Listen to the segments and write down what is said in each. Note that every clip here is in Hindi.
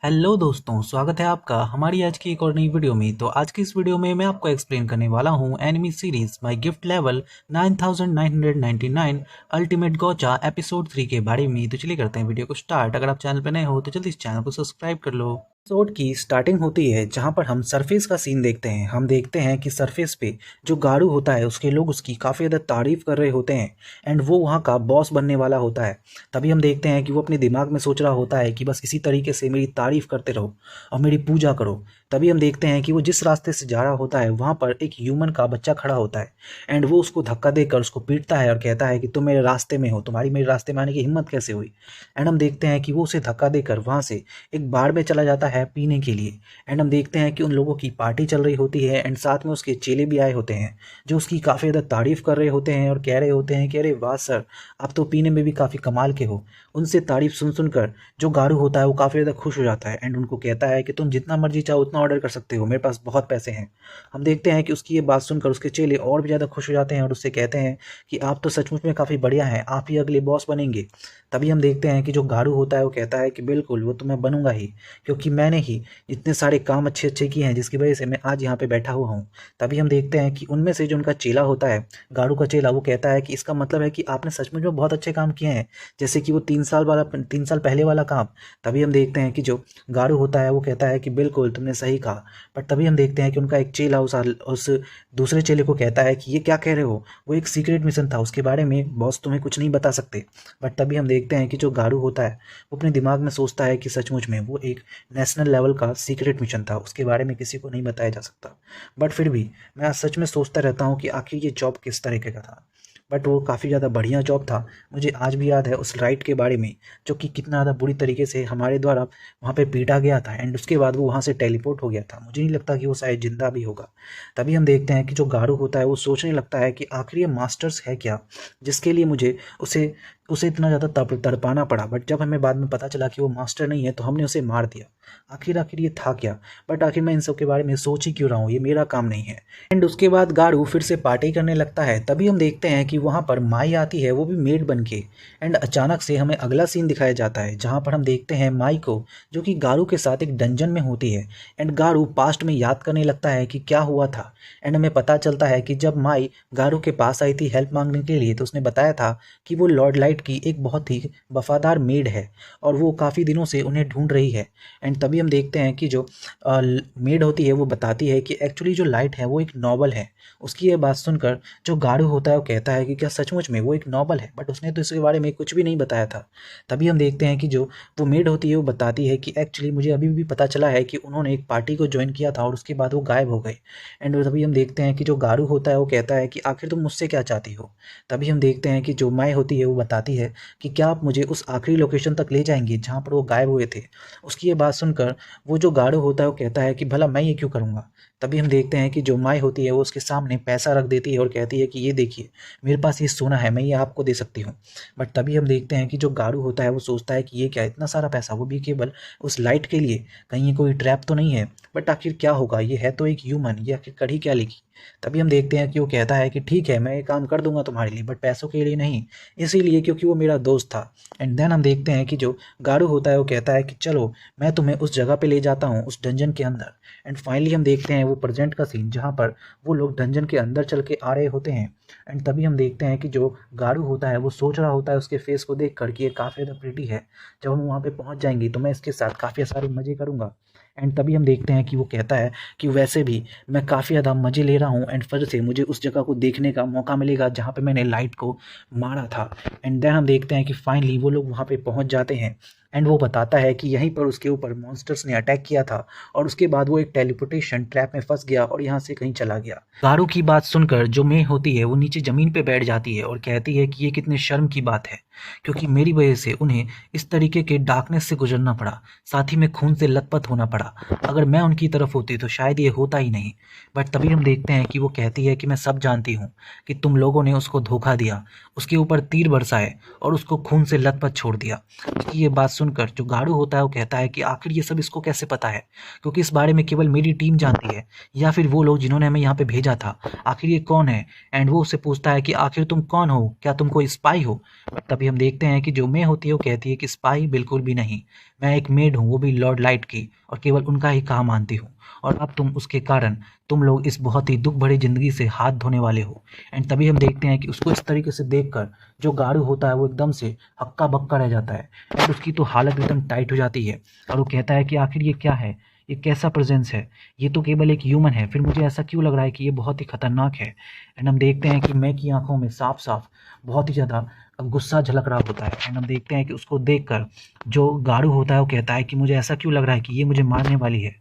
हेलो दोस्तों, स्वागत है आपका हमारी आज की एक और नई वीडियो में। तो आज की इस वीडियो में मैं आपको एक्सप्लेन करने वाला हूं enemy series my gift level 9999 ultimate गोचा episode 3 के बारे में। तो चलिए करते हैं वीडियो को स्टार्ट। अगर आप चैनल पर नए हो तो जल्दी इस चैनल को सब्सक्राइब कर लो। एपिसोड की स्टार्टिंग होती है जहां पर हम सरफेस का सीन देखते हैं। हम देखते हैं कि सरफेस पे जो गाड़ू होता है उसके लोग उसकी काफ़ी ज़्यादा तारीफ कर रहे होते हैं एंड वो वहाँ का बॉस बनने वाला होता है। तभी हम देखते हैं कि वो अपने दिमाग में सोच रहा होता है कि बस इसी तरीके से मेरी तारीफ करते रहो और मेरी पूजा करो। तभी हम देखते हैं कि वो जिस रास्ते से जा रहा होता है वहाँ पर एक ह्यूमन का बच्चा खड़ा होता है एंड वो उसको धक्का देकर उसको पीटता है और कहता है कि तुम मेरे रास्ते में हो, तुम्हारी मेरे रास्ते में आने की हिम्मत कैसे हुई। एंड हम देखते हैं कि वो उसे धक्का देकर वहाँ से एक बार में चला जाता है पीने के लिए। एंड हम देखते हैं कि उन लोगों की पार्टी चल रही होती है एंड साथ में उसके चेले भी आए होते हैं जो उसकी काफ़ी ज़्यादा तारीफ कर रहे होते हैं और कह रहे होते हैं कि अरे वाह सर, आप तो पीने में भी काफ़ी कमाल के हो। उनसे तारीफ सुन सुनकर जो गारू होता है वो काफ़ी ज़्यादा खुश हो जाता है एंड उनको कहता है कि तुम जितना मर्जी चाहो उतना ऑर्डर कर सकते हो, मेरे पास बहुत पैसे हैं। हम देखते हैं कि उसकी ये बात सुनकर उसके चेले और भी ज़्यादा खुश हो जाते हैं और उससे कहते हैं कि आप तो सचमुच में काफ़ी बढ़िया हैं, आप ही अगले बॉस बनेंगे। तभी हम देखते हैं कि जो गारू होता है वो कहता है कि बिल्कुल वो तो मैं बनूंगा ही, क्योंकि मैंने ही इतने सारे काम अच्छे अच्छे किए हैं जिसकी वजह से मैं आज यहाँ पे बैठा हुआ हूँ। तभी हम देखते हैं कि उनमें से जो उनका चेला होता है, गारू का चेला, वो कहता है कि इसका मतलब है कि आपने सचमुच में बहुत अच्छे काम किए हैं, जैसे कि वो 3 साल पहले वाला काम। तभी हम देखते हैं कि जो गारू होता है वो कहता है कि बिल्कुल तुमने सही कहा। बट तभी हम देखते हैं कि उनका एक चेला उस दूसरे चेले को कहता है कि ये क्या कह रहे हो, वो एक सीक्रेट मिशन था, उसके बारे में बॉस तुम्हें कुछ नहीं बता सकते। बट तभी हम देखते हैं कि जो गारू होता है वो अपने दिमाग में सोचता है कि सचमुच में वो एक नेशनल लेवल का सीक्रेट मिशन था, उसके बारे में किसी को नहीं बताया जा सकता। बट फिर भी मैं आज सच में सोचता रहता हूँ कि आखिर ये जॉब किस तरीके का था। बट वो काफ़ी ज़्यादा बढ़िया जॉब था। मुझे आज भी याद है उस राइड के बारे में, जो कि कितना ज़्यादा बुरी तरीके से हमारे द्वारा वहाँ पे पीटा गया था एंड उसके बाद वो वहाँ से टेलीपोर्ट हो गया था। मुझे नहीं लगता कि वो शायद जिंदा भी होगा। तभी हम देखते हैं कि जो गारू होता है वो सोचने लगता है कि आखिर ये मास्टर्स है क्या, जिसके लिए मुझे उसे उसे इतना ज़्यादा तड़पाना पड़ा। बट जब हमें बाद में पता चला कि वो मास्टर नहीं है तो हमने उसे मार दिया। आखिर आखिर ये था क्या। बट आखिर मैं इन सब के बारे में सोच ही क्यों रहा हूँ, ये मेरा काम नहीं है। एंड उसके बाद गारू फिर से पार्टी करने लगता है। तभी हम देखते हैं कि वहाँ पर माई आती है, वो भी मेड बन के। एंड अचानक से हमें अगला सीन दिखाया जाता है जहाँ पर हम देखते हैं माई को, जो कि गारू के साथ एक डंजन में होती है। एंड गारू पास्ट में याद करने लगता है कि क्या हुआ था। एंड हमें पता चलता है कि जब माई गारू के पास आई थी हेल्प मांगने के लिए तो उसने बताया था कि वो लॉर्ड लाइट की एक बहुत ही वफादार मेड है और वो काफ़ी दिनों से उन्हें ढूंढ रही है। एंड तभी हम देखते हैं कि जो मेड होती है वो बताती है कि एक्चुअली जो लाइट है वो एक नॉवल है। उसकी ये बात सुनकर जो गारू होता है वो कहता है कि क्या सचमुच में वो एक नॉवल है, बट उसने तो इसके बारे में कुछ भी नहीं बताया था। तभी हम देखते हैं कि जो वो मेड होती है वो बताती है कि एक्चुअली मुझे अभी भी पता चला है कि उन्होंने एक पार्टी को ज्वाइन किया था और उसके बाद वो गायब हो गए। एंड तभी हम देखते हैं कि जो गारू होता है वो कहता है कि आखिर तुम मुझसे क्या चाहती हो। तभी हम देखते हैं कि जो माई होती है वो बताती है कि क्या आप मुझे उस आखिरी लोकेशन तक ले जाएंगे जहाँ पर वो गायब हुए थे। उसकी ये बात सुनकर वो जो गारू होता है वो कहता है कि भला मैं ये क्यों करूँगा। तभी हम देखते हैं कि जो माई होती है वो उसके सामने पैसा रख देती है और कहती है कि ये देखिए, मेरे पास ये सोना है, मैं ये आपको दे सकती हूँ। बट तभी हम देखते हैं कि जो गारू होता है वो सोचता है कि ये क्या, इतना सारा पैसा, वो भी केवल उस लाइट के लिए, कहीं ये कोई ट्रैप तो नहीं है। बट आखिर क्या होगा, ये है तो एक ह्यूमन, ये आखिर कर ही क्या लेगी। तभी हम देखते हैं कि वो कहता है कि ठीक है, मैं ये काम कर दूंगा तुम्हारे लिए, बट पैसों के लिए नहीं, इसीलिए क्योंकि वो मेरा दोस्त था। एंड देन हम देखते हैं कि जो गारू होता है वो कहता है कि चलो मैं तुम्हें उस जगह पे ले जाता हूँ, उस डंजन के अंदर। एंड फाइनली हम देखते हैं वो प्रेजेंट का सीन जहाँ पर वो लोग डंजन के अंदर चल के आ रहे होते हैं। एंड तभी हम देखते हैं कि जो गारू होता है वो सोच रहा होता है उसके फेस को देख कर कि ये काफ़ी ज़्यादा प्रिटी है, जब हम वहाँ पे पहुँच जाएंगे तो मैं इसके साथ काफ़ी सारे मज़े करूँगा। एंड तभी हम देखते हैं कि वो कहता है कि वैसे भी मैं काफ़ी ज़्यादा मज़े ले रहा हूँ एंड फिर से मुझे उस जगह को देखने का मौका मिलेगा जहाँ पे मैंने लाइट को मारा था। एंड देन हम देखते हैं कि फाइनली वो लोग वहाँ पे पहुँच जाते हैं एंड वो बताता है कि यहीं पर उसके ऊपर मॉन्स्टर्स ने अटैक किया था और उसके बाद वो एक टेलीपोर्टेशन ट्रैप में फंस गया और यहाँ से कहीं चला गया। गारू की बात सुनकर जो मे होती है वो नीचे ज़मीन पे बैठ जाती है और कहती है कि ये कितने शर्म की बात है, क्योंकि मेरी वजह से उन्हें इस तरीके के डार्कनेस से गुजरना पड़ा, साथ ही में खून से लथपथ होना पड़ा। अगर मैं उनकी तरफ होती तो शायद ये होता ही नहीं। बट तभी हम देखते हैं कि वो कहती है कि मैं सब जानती हूँ कि तुम लोगों ने उसको धोखा दिया, उसके ऊपर तीर बरसाए और उसको खून से लथपथ छोड़ दिया। उसकी ये बात सुनकर जो गारू होता है वो कहता है कि आखिर ये सब इसको कैसे पता है, क्योंकि इस बारे में केवल मेरी टीम जानती है, या फिर वो लोग जिन्होंने हमें यहाँ पे भेजा था, आखिर ये कौन है। एंड वो उससे पूछता है कि आखिर तुम कौन हो, क्या तुम कोई स्पाई हो। बट तभी हम देखते हैं कि जो मे होती है वो कहती है कि स्पाई बिल्कुल भी नहीं, मैं एक मेड हूँ, वो भी लॉर्ड लाइट की, और केवल उनका ही कहा मानती हूँ। और अब उसके कारण तुम लोग इस बहुत ही दुख भरी ज़िंदगी से हाथ धोने वाले हो। एंड तभी हम देखते हैं कि उसको इस तरीके से देखकर जो गाड़ू होता है वो एकदम से हक्का-बक्का रह जाता है। एंड उसकी तो हालत एकदम टाइट हो जाती है और वो कहता है कि आखिर ये क्या है? ये कैसा प्रेज़ेंस है? ये तो केवल एक ह्यूमन है, फिर मुझे ऐसा क्यों लग रहा है कि ये बहुत ही खतरनाक है? एंड हम देखते हैं कि मैं की आँखों में साफ-साफ बहुत ही ज़्यादा गुस्सा झलक रहा होता है। एंड हम देखते हैं कि उसको देखकर जो गाड़ू होता है वो कहता है कि मुझे ऐसा क्यों लग रहा है कि ये मुझे मारने वाली है।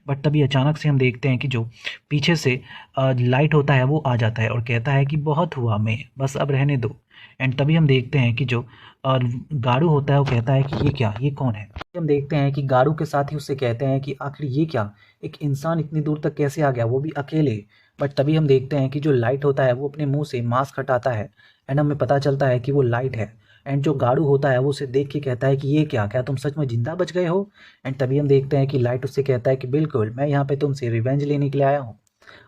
बट तभी अचानक से हम देखते हैं कि जो पीछे से लाइट होता है वो आ जाता है और कहता है कि बहुत हुआ मैं, बस अब रहने दो। एंड तभी हम देखते हैं कि जो गाड़ू होता है वो कहता है कि ये क्या, ये कौन है? हम देखते हैं कि गाड़ू के साथ ही उससे कहते हैं कि आखिर ये क्या, एक इंसान इतनी दूर तक कैसे आ गया, वो भी अकेले। बट तभी हम देखते हैं कि जो लाइट होता है वो अपने मुंह से मास्क हटाता है एंड हमें पता चलता है कि वो लाइट है। एंड जो गाड़ू होता है वो उसे देख के कहता है कि ये क्या, क्या तुम सच में जिंदा बच गए हो? एंड तभी हम देखते हैं कि लाइट उससे कहता है कि बिल्कुल, मैं यहाँ पे तुमसे रिवेंज लेने के लिए आया हूँ।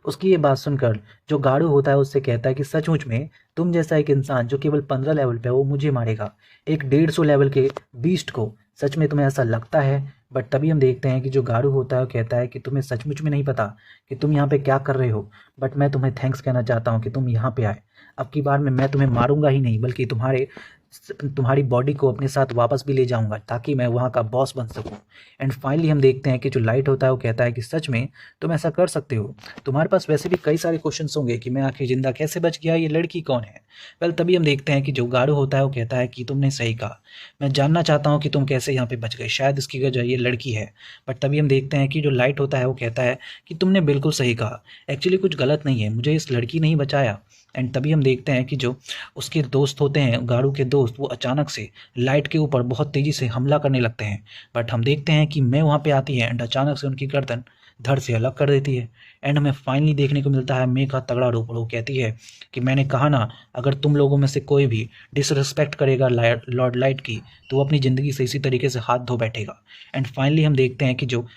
उसकी ये बात सुनकर जो गाड़ू होता है उससे कहता है कि सचमुच में तुम जैसा एक इंसान जो केवल 15 लेवल पे है वो मुझे मारेगा, एक 150 लेवल के बीस्ट को, सच में तुम्हें ऐसा लगता है? बट तभी हम देखते हैं कि जो गाड़ू होता है वो कहता है कि तुम्हें सचमुच में नहीं पता कि तुम यहाँ पे क्या कर रहे हो, बट मैं तुम्हें थैंक्स कहना चाहता हूँ कि तुम यहाँ पे आए। अब की बार में मैं तुम्हें मारूंगा ही नहीं, बल्कि तुम्हारी बॉडी को अपने साथ वापस भी ले जाऊंगा ताकि मैं वहाँ का बॉस बन सकूं। एंड फाइनली हम देखते हैं कि जो लाइट होता है वो कहता है कि सच में तुम ऐसा कर सकते हो। तुम्हारे पास वैसे भी कई सारे क्वेश्चंस होंगे कि मैं आखिर जिंदा कैसे बच गया, ये लड़की कौन है? वेल तभी हम देखते हैं कि जो गाड़ू होता है वो कहता है कि तुमने सही कहा, मैं जानना चाहता हूँ कि तुम कैसे यहाँ पे बच गए, शायद इसकी वजह ये लड़की है। बट तभी हम देखते हैं कि जो लाइट होता है वो कहता है कि तुमने बिल्कुल सही कहा, एक्चुअली कुछ गलत नहीं है, मुझे इस लड़की ने ही बचाया। एंड तभी हम देखते हैं कि जो उसके दोस्त होते हैं, गाड़ू के दोस्त, वो अचानक से लाइट के ऊपर बहुत तेज़ी से हमला करने लगते हैं। बट हम देखते हैं कि मैं वहाँ पे आती है एंड अचानक से उनकी गर्दन धड़ से अलग कर देती है। एंड हमें फाइनली देखने को मिलता है मैं का तगड़ा रूप, और वो कहती है कि मैंने कहा ना, अगर तुम लोगों में से कोई भी डिसरिस्पेक्ट करेगा लॉर्ड लाइट की, तो वो अपनी ज़िंदगी से इसी तरीके से हाथ धो बैठेगा। एंड फाइनली हम देखते हैं कि जो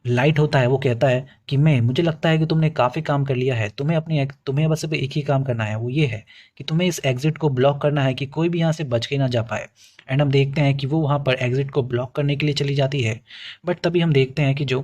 लाइट होता है वो कहता है कि मुझे लगता है कि तुमने काफ़ी काम कर लिया है, तुम्हें बस अब एक ही काम करना है, वो ये है कि तुम्हें इस एग्ज़िट को ब्लॉक करना है कि कोई भी यहाँ से बच के ना जा पाए। एंड हम देखते हैं कि वो वहाँ पर एग्ज़िट को ब्लॉक करने के लिए चली जाती है। बट तभी हम देखते हैं कि जो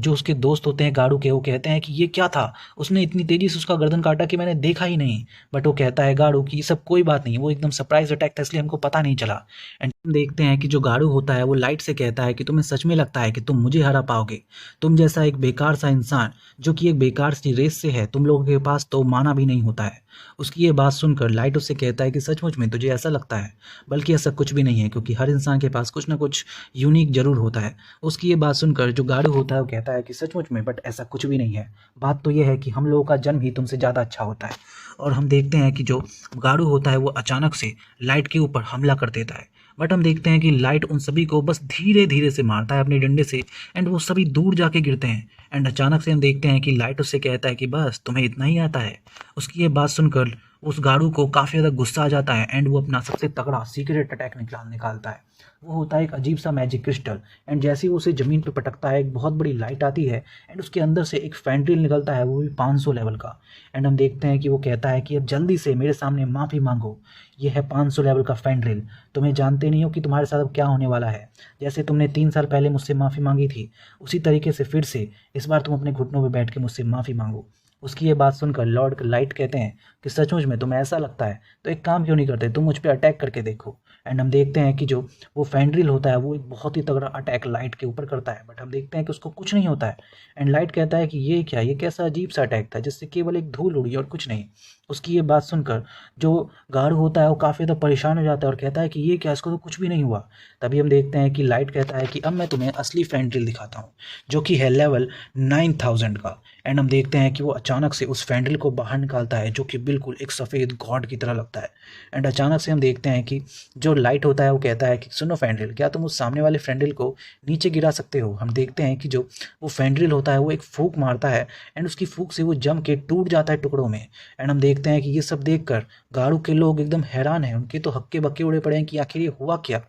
उसके दोस्त होते हैं गाड़ू के, वो कहते हैं कि ये क्या था, उसने इतनी तेज़ी से उसका गर्दन काटा कि मैंने देखा ही नहीं। बट वो कहता है गाड़ू कि ये सब कोई बात नहीं, वो एकदम सरप्राइज अटैक था इसलिए हमको पता नहीं चला। एंड हम देखते हैं कि जो गाड़ू होता है वो लाइट से कहता है कि तुम्हें सच में लगता है कि तुम मुझे हरा पाओगे? तुम जैसा एक बेकार सा इंसान जो कि एक बेकार सी रेस से है, तुम लोगों के पास तो माना भी नहीं होता है। उसकी ये बात सुनकर लाइट उससे कहता है कि सचमुच में तुझे ऐसा लगता है, बल्कि ऐसा कुछ भी नहीं है, क्योंकि हर इंसान के पास कुछ ना कुछ यूनिक जरूर होता है। उसकी ये बात सुनकर जो गाड़ू होता है वो कहता है कि सचमुच में, बट ऐसा कुछ भी नहीं है, बात तो ये है कि हम लोगों का जन्म ही तुमसे ज़्यादा अच्छा होता है। और हम देखते हैं कि जो गाड़ू होता है वो अचानक से लाइट के ऊपर हमला कर देता है। बट हम देखते हैं कि लाइट उन सभी को बस धीरे धीरे से मारता है अपने डंडे से, एंड वो सभी दूर जाके गिरते हैं। एंड अचानक से हम देखते हैं कि लाइट उससे कहता है कि बस तुम्हें इतना ही आता है। उसकी ये बात सुनकर उस गाड़ू को काफ़ी ज़्यादा गुस्सा आ जाता है एंड वो अपना सबसे तगड़ा सीक्रेट अटैक निकालता है। वो होता है एक अजीब सा मैजिक क्रिस्टल। एंड जैसे ही वो उसे ज़मीन पर पटकता है, एक बहुत बड़ी लाइट आती है एंड उसके अंदर से एक फैंड्रिल निकलता है, वो भी 500 लेवल का। एंड हम देखते हैं कि वो कहता है कि अब जल्दी से मेरे सामने माफ़ी मांगो, ये है 500 लेवल का फैंड्रिल। तुम्हें जानते नहीं हो कि तुम्हारे साथ अब क्या होने वाला है। जैसे तुमने 3 साल पहले मुझसे माफ़ी मांगी थी, उसी तरीके से फिर से इस बार तुम अपने घुटनों पर बैठ के मुझसे माफ़ी मांगो। उसकी ये बात सुनकर लॉर्ड लाइट कहते हैं कि सचमुच में तुम्हें ऐसा लगता है तो एक काम क्यों नहीं करते, तुम मुझ पर अटैक करके देखो। एंड हम देखते हैं कि जो वो फैंड्रिल होता है वो एक बहुत ही तगड़ा अटैक लाइट के ऊपर करता है, बट हम देखते हैं कि उसको कुछ नहीं होता है। एंड लाइट कहता है कि ये क्या, ये कैसा अजीब सा अटैक था जिससे केवल एक धूल उड़ी और कुछ नहीं। उसकी ये बात सुनकर जो गार्ड होता है वो काफ़ी ज़्यादा परेशान हो जाता है और कहता है कि ये क्या, इसको तो कुछ भी नहीं हुआ। तभी हम देखते हैं कि लाइट कहता है कि अब मैं तुम्हें असली फैंड्रिल दिखाता हूँ, जो कि है लेवल 9000 का। एंड हम देखते हैं कि वो अचानक से उस फैंड्रिल को बाहर निकालता है, जो कि बिल्कुल एक सफ़ेद गॉड की तरह लगता है। एंड अचानक से हम देखते हैं कि जो लाइट होता है वो कहता है कि सुनो फैंड्रिल, क्या तुम उस सामने वाले फैंड्रिल को नीचे गिरा सकते हो? हम देखते हैं कि जो वो फैंड्रिल होता है वो एक फूंक मारता है एंड उसकी फूंक से वो जम के टूट जाता है टुकड़ों में। एंड हम देखते हैं कि ये सब देखकर गाड़ू के लोग एकदम हैरान हैं, उनके तो हक्के बक्के उड़े पड़े हैं कि आखिर ये हुआ क्या।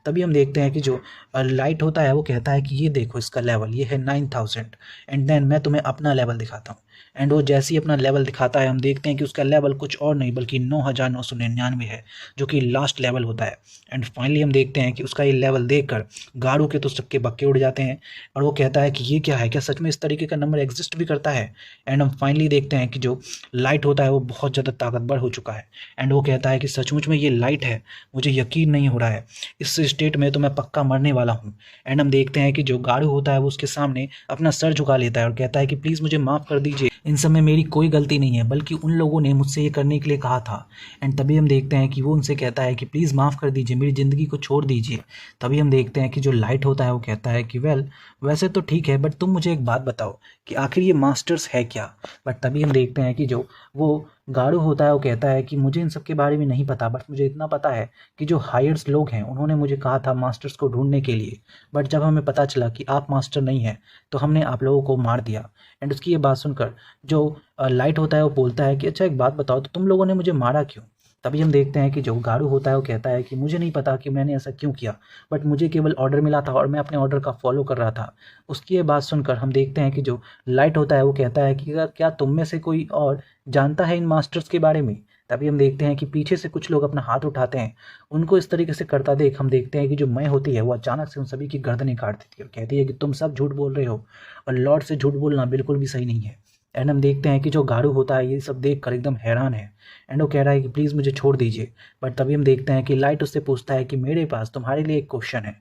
तभी हम देखते हैं कि जो लाइट होता है वो कहता है कि ये देखो इसका लेवल ये है 9000 एंड देन मैं तुम्हें अपना लेवल दिखाता हूँ। एंड वो जैसे ही अपना लेवल दिखाता है हम देखते हैं कि उसका लेवल कुछ और नहीं बल्कि 9999 है, जो कि लास्ट लेवल होता है। एंड फाइनली हम देखते हैं कि उसका ये लेवल देखकर गाड़ू के तो सबके बक्के उड़ जाते हैं और वो कहता है कि ये क्या है, क्या सच में इस तरीके का नंबर एग्जिस्ट भी करता है। एंड हम फाइनली देखते हैं कि जो लाइट होता है वो बहुत ज़्यादा ताकतवर हो चुका है एंड वो कहता है कि सचमुच में ये लाइट है, मुझे यकीन नहीं हो रहा है, इस स्टेट में तो मैं पक्का मरने वाला हूँ। एंड हम देखते हैं कि जो गाड़ू होता है वो उसके सामने अपना सर झुका लेता है और कहता है कि प्लीज़ मुझे माफ़ कर दीजिए, इन सब में मेरी कोई गलती नहीं है, बल्कि उन लोगों ने मुझसे ये करने के लिए कहा था। एंड तभी हम देखते हैं कि वो उनसे कहता है कि प्लीज़ माफ़ कर दीजिए, मेरी ज़िंदगी को छोड़ दीजिए। तभी हम देखते हैं कि जो लाइट होता है वो कहता है कि वेल वैसे तो ठीक है, बट तुम मुझे एक बात बताओ कि आखिर ये मास्टर्स है क्या। बट तभी हम देखते हैं कि जो वो गाड़ू होता है वो कहता है कि मुझे इन सब के बारे में नहीं पता, बट मुझे इतना पता है कि जो हायर्स लोग हैं उन्होंने मुझे कहा था मास्टर्स को ढूंढने के लिए, बट जब हमें पता चला कि आप मास्टर नहीं हैं तो हमने आप लोगों को मार दिया। एंड उसकी ये बात सुनकर जो लाइट होता है वो बोलता है कि अच्छा एक बात बताओ, तो तुम लोगों ने मुझे मारा क्यों। तभी हम देखते हैं कि जो गाड़ू होता है वो कहता है कि मुझे नहीं पता कि मैंने ऐसा क्यों किया, बट मुझे केवल ऑर्डर मिला था और मैं अपने ऑर्डर का फॉलो कर रहा था। उसकी ये बात सुनकर हम देखते हैं कि जो लाइट होता है वो कहता है कि अगर क्या तुम में से कोई और जानता है इन मास्टर्स के बारे में। तभी हम देखते हैं कि पीछे से कुछ लोग अपना हाथ उठाते हैं, उनको इस तरीके से करता देख हम देखते हैं कि जो मैं होती है वो अचानक से उन सभी की गर्दनें काट देती है और कहती है कि तुम सब झूठ बोल रहे हो और लॉर्ड से झूठ बोलना बिल्कुल भी सही नहीं है। एंड हम देखते हैं कि जो गाड़ू होता है ये सब देख कर एकदम हैरान है एंड वो कह रहा है कि प्लीज़ मुझे छोड़ दीजिए। बट तभी हम देखते हैं कि लाइट उससे पूछता है कि मेरे पास तुम्हारे लिए एक क्वेश्चन है,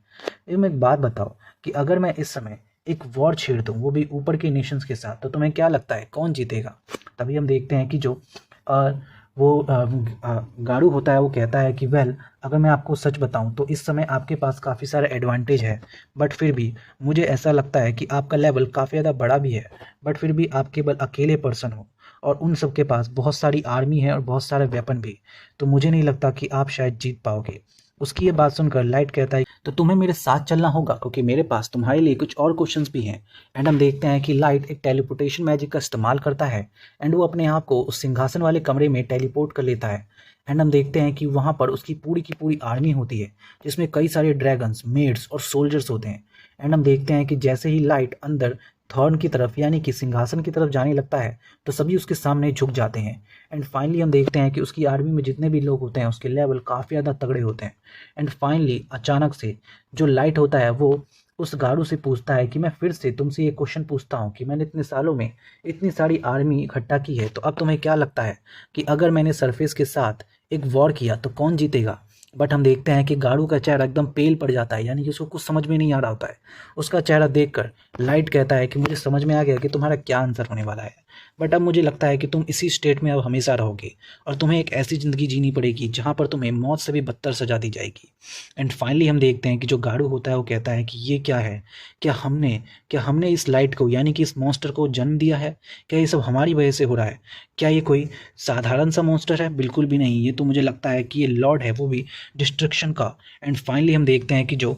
तुम एक बात बताओ कि अगर मैं इस समय एक वॉर छेड़ दूँ वो भी ऊपर के नेशंस के साथ, तो तुम्हें क्या लगता है कौन जीतेगा। तभी हम देखते हैं कि जो अ, गाड़ू होता है वो कहता है कि वेल अगर मैं आपको सच बताऊं तो इस समय आपके पास काफ़ी सारा एडवांटेज है, बट फिर भी मुझे ऐसा लगता है कि आपका लेवल काफ़ी ज़्यादा बड़ा भी है, बट फिर भी आप केवल अकेले पर्सन हो और उन सब के पास बहुत सारी आर्मी है और बहुत सारे वेपन भी, तो मुझे नहीं लगता कि आप शायद जीत पाओगे। उसकी ये बात सुनकर लाइट कहता है तो तुम्हें मेरे साथ चलना होगा क्योंकि मेरे पास तुम्हारे लिए कुछ और क्वेश्चंस भी हैं। एंड हम देखते हैं कि लाइट एक टेलीपोर्टेशन मैजिक का इस्तेमाल करता है एंड वो अपने आप को उस सिंहासन वाले कमरे में टेलीपोर्ट कर लेता है। एंड हम देखते हैं कि वहाँ पर उसकी पूरी की पूरी आर्मी होती है जिसमें कई सारे ड्रैगन्स, मेड्स और सोल्जर्स होते हैं। एंड हम देखते हैं कि जैसे ही लाइट अंदर थॉर्न की तरफ यानी कि सिंहासन की तरफ जाने लगता है तो सभी उसके सामने झुक जाते हैं। एंड फाइनली हम देखते हैं कि उसकी आर्मी में जितने भी लोग होते हैं उसके लेवल काफ़ी ज़्यादा तगड़े होते हैं। एंड फाइनली अचानक से जो लाइट होता है वो उस गाड़ू से पूछता है कि मैं फिर से तुमसे ये क्वेश्चन पूछता हूँ कि मैंने इतने सालों में इतनी सारी आर्मी इकट्ठा की है, तो अब तुम्हें क्या लगता है कि अगर मैंने सरफेस के साथ एक वॉर किया तो कौन जीतेगा। बट हम देखते हैं कि गाड़ू का चेहरा एकदम पेल पड़ जाता है, यानी कि उसको कुछ समझ में नहीं आ रहा होता है। उसका चेहरा देखकर लाइट कहता है कि मुझे समझ में आ गया कि तुम्हारा क्या आंसर होने वाला है, बट अब मुझे लगता है कि तुम इसी स्टेट में अब हमेशा रहोगे और तुम्हें एक ऐसी ज़िंदगी जीनी पड़ेगी जहाँ पर तुम्हें मौत से भी बदतर सजा दी जाएगी। एंड फाइनली हम देखते हैं कि जो गाड़ू होता है वो कहता है कि ये क्या है, क्या हमने इस लाइट को यानी कि इस मॉन्स्टर को जन्म दिया है, क्या ये सब हमारी वजह से हो रहा है, क्या ये कोई साधारण सा मॉन्स्टर है, बिल्कुल भी नहीं, ये तो मुझे लगता है कि ये लॉर्ड है वो भी डिस्ट्रक्शन का। एंड फाइनली हम देखते हैं कि जो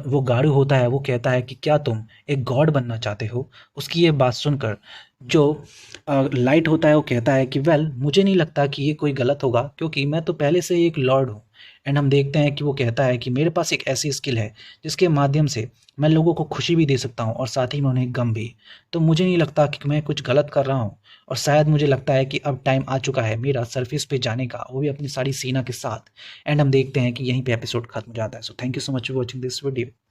वो गाड़ू होता है वो कहता है कि क्या तुम एक गॉड बनना चाहते हो। उसकी ये बात सुनकर जो लाइट होता है वो कहता है कि वेल मुझे नहीं लगता कि ये कोई गलत होगा क्योंकि मैं तो पहले से ही एक लॉर्ड हूँ। एंड हम देखते हैं कि वो कहता है कि मेरे पास एक ऐसी स्किल है जिसके माध्यम से मैं लोगों को खुशी भी दे सकता हूँ और साथ ही में उन्हें गम भी, तो मुझे नहीं लगता कि मैं कुछ गलत कर रहा हूँ और शायद मुझे लगता है कि अब टाइम आ चुका है मेरा सरफेस पे जाने का, वो भी अपनी सारी सेना के साथ। एंड हम देखते हैं कि यहीं पे एपिसोड खत्म हो जाता है। So thank you so much for watching this video.